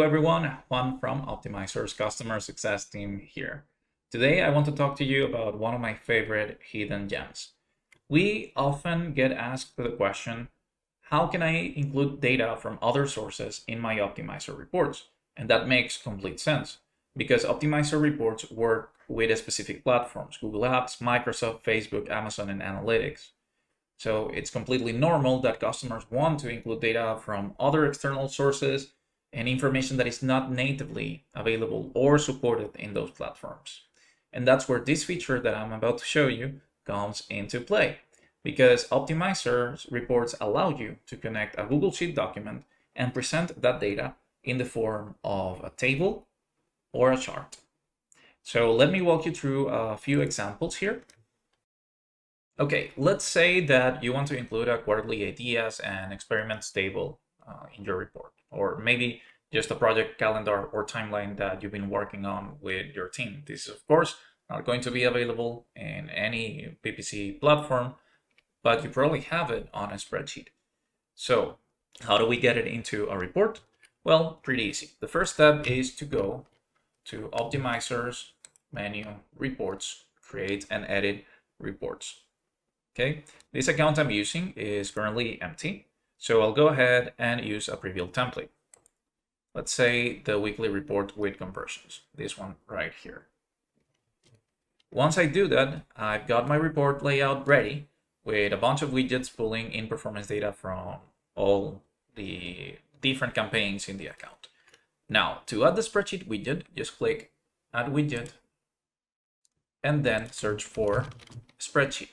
everyone, Juan from Optmyzr's customer success team here. Today I want to talk to you about one of my favorite hidden gems. We often get asked the question, how can I include data from other sources in my Optmyzr reports? And that makes complete sense because Optmyzr reports work with specific platforms, Google Apps, Microsoft, Facebook, Amazon, and Analytics. So it's completely normal that customers want to include data from other external sources and information that is not natively available or supported in those platforms. And that's where this feature that I'm about to show you comes into play, because Optmyzr's reports allow you to connect a Google Sheet document and present that data in the form of a table or a chart. So let me walk you through a few examples here. Okay, let's say that you want to include a quarterly ideas and experiments table in your report, or maybe just a project calendar or timeline that you've been working on with your team. This is, of course, not going to be available in any PPC platform, but you probably have it on a spreadsheet. So how do we get it into a report? Well, pretty easy. The first step is to go to Optmyzr's menu, Reports, Create and Edit Reports. Okay, this account I'm using is currently empty, so I'll go ahead and use a preview template. Let's say the weekly report with conversions, this one right here. Once I do that, I've got my report layout ready with a bunch of widgets pulling in performance data from all the different campaigns in the account. Now, to add the spreadsheet widget, just click Add Widget and then search for Spreadsheet.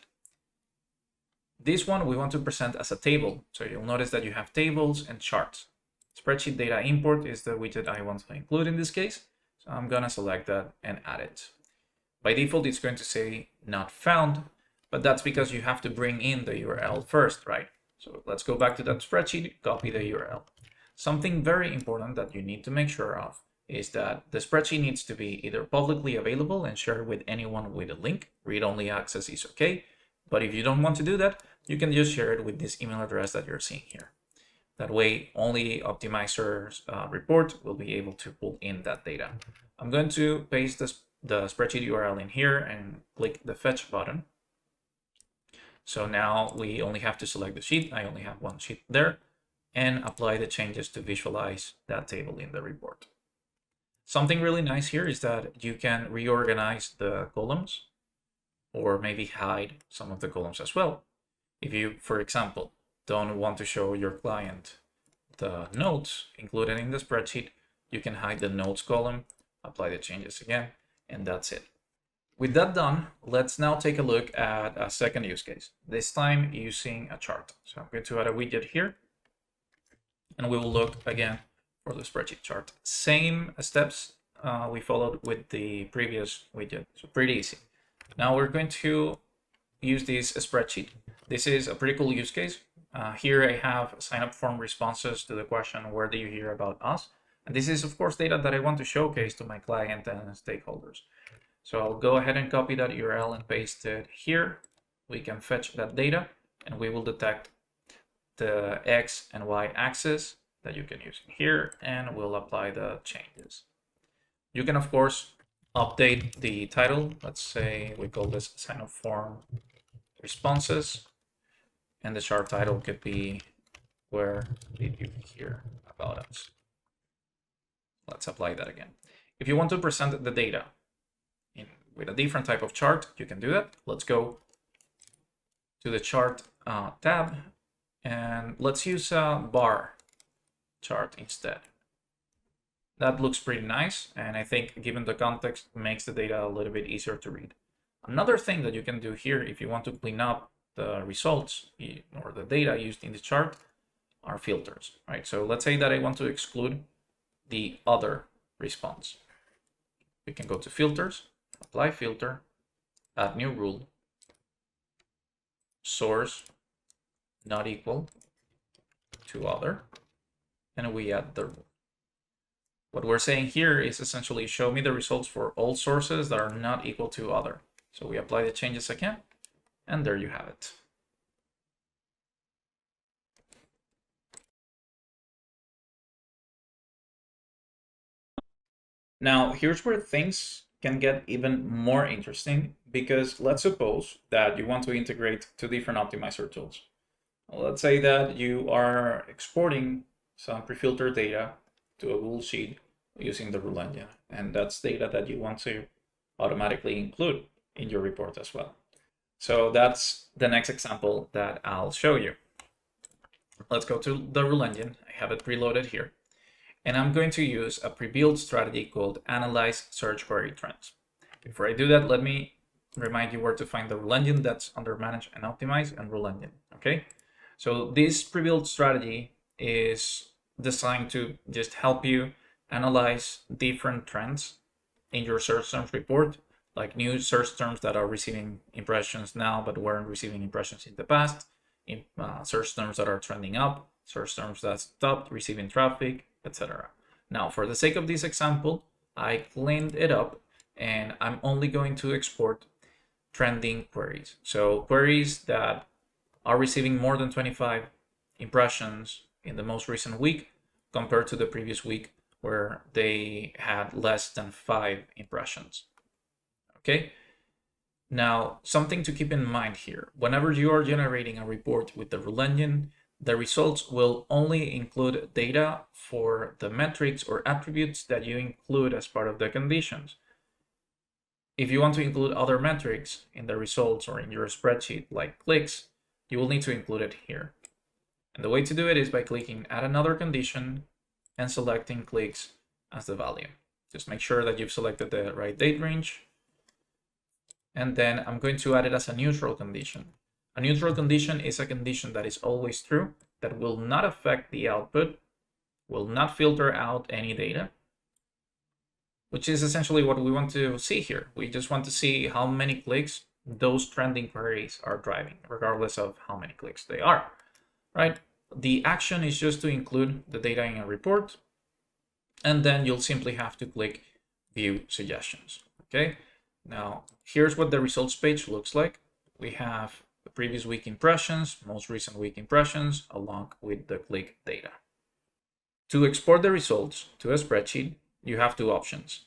This one we want to present as a table, so you'll notice that you have tables and charts. Spreadsheet data import is the widget I want to include in this case, so I'm gonna select that and add it. By default, it's going to say not found, but that's because you have to bring in the URL first, right? So let's go back to that spreadsheet, copy the URL. Something very important that you need to make sure of is that the spreadsheet needs to be either publicly available and shared with anyone with a link. Read-only access is okay, but if you don't want to do that, you can just share it with this email address that you're seeing here. That way, only Optmyzr's report will be able to pull in that data. I'm going to paste the spreadsheet URL in here and click the fetch button. So now we only have to select the sheet. I only have one sheet there, and apply the changes to visualize that table in the report. Something really nice here is that you can reorganize the columns or maybe hide some of the columns as well. If you, for example, don't want to show your client the notes included in the spreadsheet, you can hide the notes column, apply the changes again, and that's it. With that done, let's now take a look at a second use case, this time using a chart. So I'm going to add a widget here, and we will look again for the spreadsheet chart. Same steps we followed with the previous widget, so pretty easy. Now we're going to use this spreadsheet. This is a pretty cool use case. Here I have sign-up form responses to the question, where do you hear about us? And this is, of course, data that I want to showcase to my client and stakeholders. So I'll go ahead and copy that URL and paste it here. We can fetch that data, and we will detect the X and Y axis that you can use here, and we'll apply the changes. You can, of course, update the title. Let's say we call this sign-up form responses, and the chart title could be where did you hear about us? Let's apply that again. If you want to present the data with a different type of chart, you can do that. Let's go to the chart tab, and let's use a bar chart instead. That looks pretty nice, and I think given the context, makes the data a little bit easier to read. Another thing that you can do here, if you want to clean up the results or the data used in the chart, are filters, right? So let's say that I want to exclude the other response. We can go to filters, apply filter, add new rule, source not equal to other, and we add the rule. What we're saying here is essentially show me the results for all sources that are not equal to other. So we apply the changes again, and there you have it. Now, here's where things can get even more interesting because let's suppose that you want to integrate two different Optmyzr tools. Let's say that you are exporting some pre-filtered data to a Google Sheet using the rule engine, and that's data that you want to automatically include in your report as well. So that's the next example that I'll show you. Let's go to the rule engine. I have it preloaded here. And I'm going to use a pre-built strategy called Analyze Search Query Trends. Before I do that, let me remind you where to find the rule engine. That's under Manage and Optimize and Rule Engine, okay? So this pre-built strategy is designed to just help you analyze different trends in your search terms report, like new search terms that are receiving impressions now but weren't receiving impressions in the past, search terms that are trending up, search terms that stopped receiving traffic, etc. Now, for the sake of this example, I cleaned it up and I'm only going to export trending queries. So queries that are receiving more than 25 impressions in the most recent week compared to the previous week where they had less than 5 impressions. Okay. Now, something to keep in mind here, whenever you are generating a report with the rule engine, the results will only include data for the metrics or attributes that you include as part of the conditions. If you want to include other metrics in the results or in your spreadsheet, like clicks, you will need to include it here. And the way to do it is by clicking Add Another Condition and selecting clicks as the value. Just make sure that you've selected the right date range. And then I'm going to add it as a neutral condition. A neutral condition is a condition that is always true, that will not affect the output, will not filter out any data, which is essentially what we want to see here. We just want to see how many clicks those trending queries are driving, regardless of how many clicks they are, right? The action is just to include the data in a report, and then you'll simply have to click View Suggestions, okay? Now, here's what the results page looks like. We have the previous week impressions, most recent week impressions, along with the click data. To export the results to a spreadsheet, you have two options,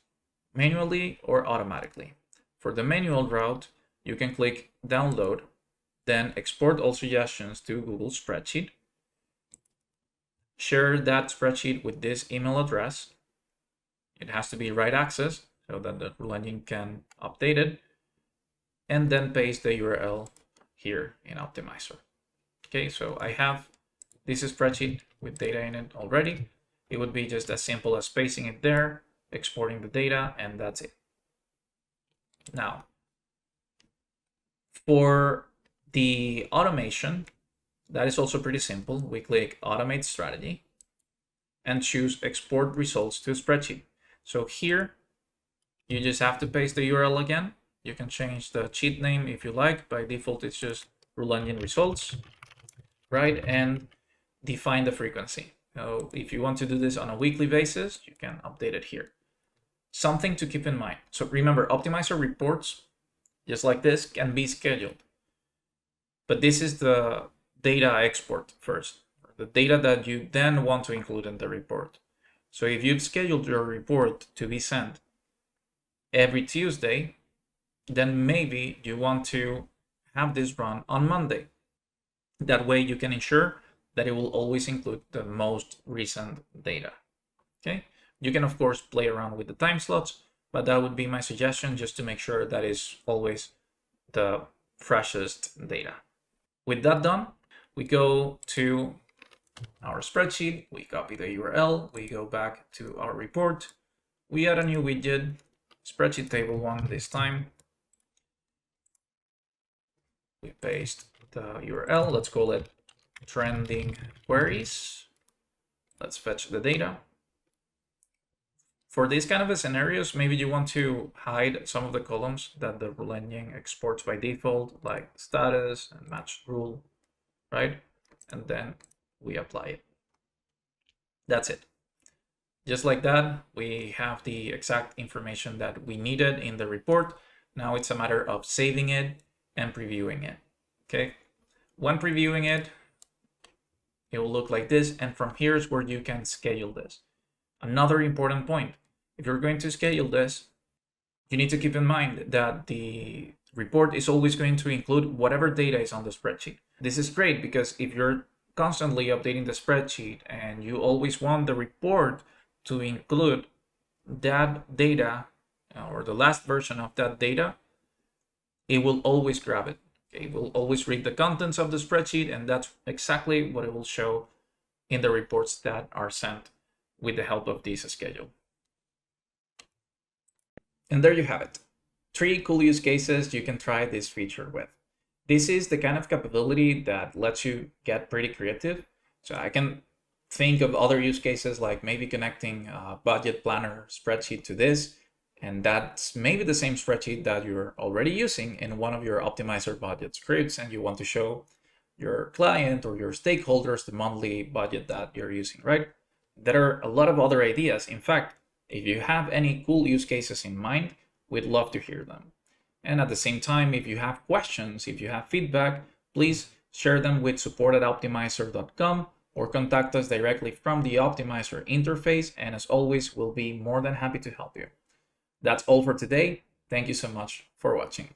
manually or automatically. For the manual route, you can click Download, then export all suggestions to Google Spreadsheet. Share that spreadsheet with this email address. It has to be right access so that the rule engine can update it, and then paste the URL here in Optmyzr. Okay, so I have this spreadsheet with data in it already. It would be just as simple as pasting it there, exporting the data, and that's it. Now, for the automation, that is also pretty simple. We click Automate Strategy and choose Export Results to Spreadsheet. So here, you just have to paste the URL again. You can change the sheet name if you like. By default, it's just Rule Engine Results, right? And define the frequency. So if you want to do this on a weekly basis, you can update it here. Something to keep in mind. So remember, Optmyzr reports, just like this, can be scheduled. But this is the data export first, the data that you then want to include in the report. So if you've scheduled your report to be sent every Tuesday, then maybe you want to have this run on Monday. That way you can ensure that it will always include the most recent data. Okay, you can of course play around with the time slots, but that would be my suggestion, just to make sure that is always the freshest data. With that done, we go to our spreadsheet, we copy the URL, we go back to our report, we add a new widget, spreadsheet table 1 this time. We paste the URL, let's call it trending queries. Let's fetch the data. For these kind of scenarios, maybe you want to hide some of the columns that the rule engine exports by default, like status and match rule, right? And then we apply it. That's it. Just like that, we have the exact information that we needed in the report. Now it's a matter of saving it and previewing it, okay? When previewing it, it will look like this, and from here is where you can schedule this. Another important point, if you're going to schedule this, you need to keep in mind that the report is always going to include whatever data is on the spreadsheet. This is great because if you're constantly updating the spreadsheet and you always want the report to include that data or the last version of that data, it will always grab it. It will always read the contents of the spreadsheet, and that's exactly what it will show in the reports that are sent with the help of this schedule. And there you have it. 3 cool use cases you can try this feature with. This is the kind of capability that lets you get pretty creative. So I can think of other use cases like maybe connecting a budget planner spreadsheet to this, and that's maybe the same spreadsheet that you're already using in one of your Optmyzr budget scripts, and you want to show your client or your stakeholders the monthly budget that you're using, right? There are a lot of other ideas. In fact, if you have any cool use cases in mind, we'd love to hear them. And at the same time, if you have questions, if you have feedback, please share them with support@optmyzr.com or contact us directly from the Optmyzr interface. And as always, we'll be more than happy to help you. That's all for today. Thank you so much for watching.